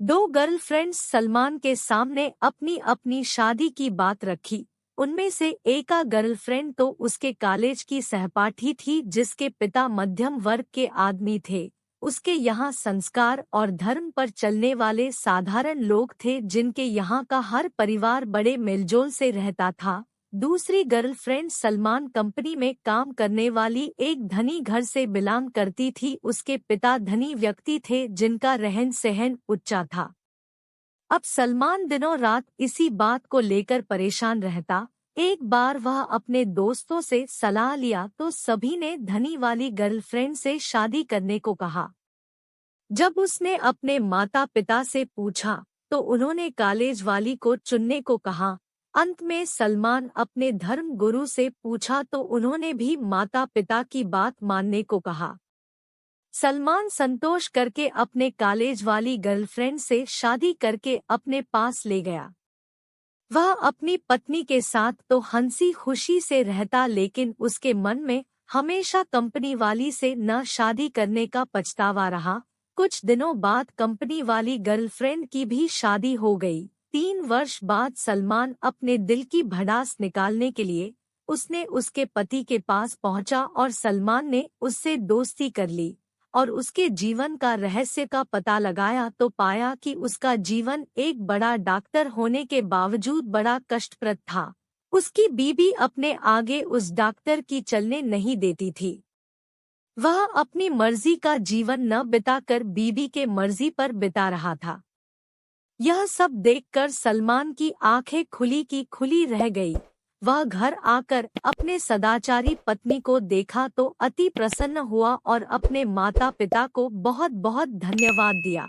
दो गर्लफ्रेंड्स सलमान के सामने अपनी अपनी शादी की बात रखी। उनमें से एक का गर्लफ्रेंड तो उसके कॉलेज की सहपाठी थी जिसके पिता मध्यम वर्ग के आदमी थे। उसके यहाँ संस्कार और धर्म पर चलने वाले साधारण लोग थे जिनके यहाँ का हर परिवार बड़े मेलजोल से रहता था। दूसरी गर्लफ्रेंड सलमान कंपनी में काम करने वाली एक धनी घर से बिलोंग करती थी। उसके पिता धनी व्यक्ति थे जिनका रहन सहन उच्चा था। अब सलमान दिनों रात इसी बात को लेकर परेशान रहता। एक बार वह अपने दोस्तों से सलाह लिया तो सभी ने धनी वाली गर्लफ्रेंड से शादी करने को कहा। जब उसने अपने माता पिता से पूछा तो उन्होंने कॉलेज वाली को चुनने को कहा। अंत में सलमान अपने धर्म गुरु से पूछा तो उन्होंने भी माता पिता की बात मानने को कहा। सलमान संतोष करके अपने कॉलेज वाली गर्लफ्रेंड से शादी करके अपने पास ले गया। वह अपनी पत्नी के साथ तो हंसी खुशी से रहता, लेकिन उसके मन में हमेशा कंपनी वाली से न शादी करने का पछतावा रहा। कुछ दिनों बाद कंपनी वाली गर्लफ्रेंड की भी शादी हो गई। 3 वर्ष बाद सलमान अपने दिल की भड़ास निकालने के लिए उसने उसके पति के पास पहुंचा और सलमान ने उससे दोस्ती कर ली और उसके जीवन का रहस्य का पता लगाया तो पाया कि उसका जीवन एक बड़ा डॉक्टर होने के बावजूद बड़ा कष्टप्रद था। उसकी बीवी अपने आगे उस डॉक्टर की चलने नहीं देती थी। वह अपनी मर्जी का जीवन न बिताकर बीवी के मर्जी पर बिता रहा था। यह सब देखकर सलमान की आंखें खुली की खुली रह गई। वह घर आकर अपने सदाचारी पत्नी को देखा तो अति प्रसन्न हुआ और अपने माता पिता को बहुत बहुत धन्यवाद दिया।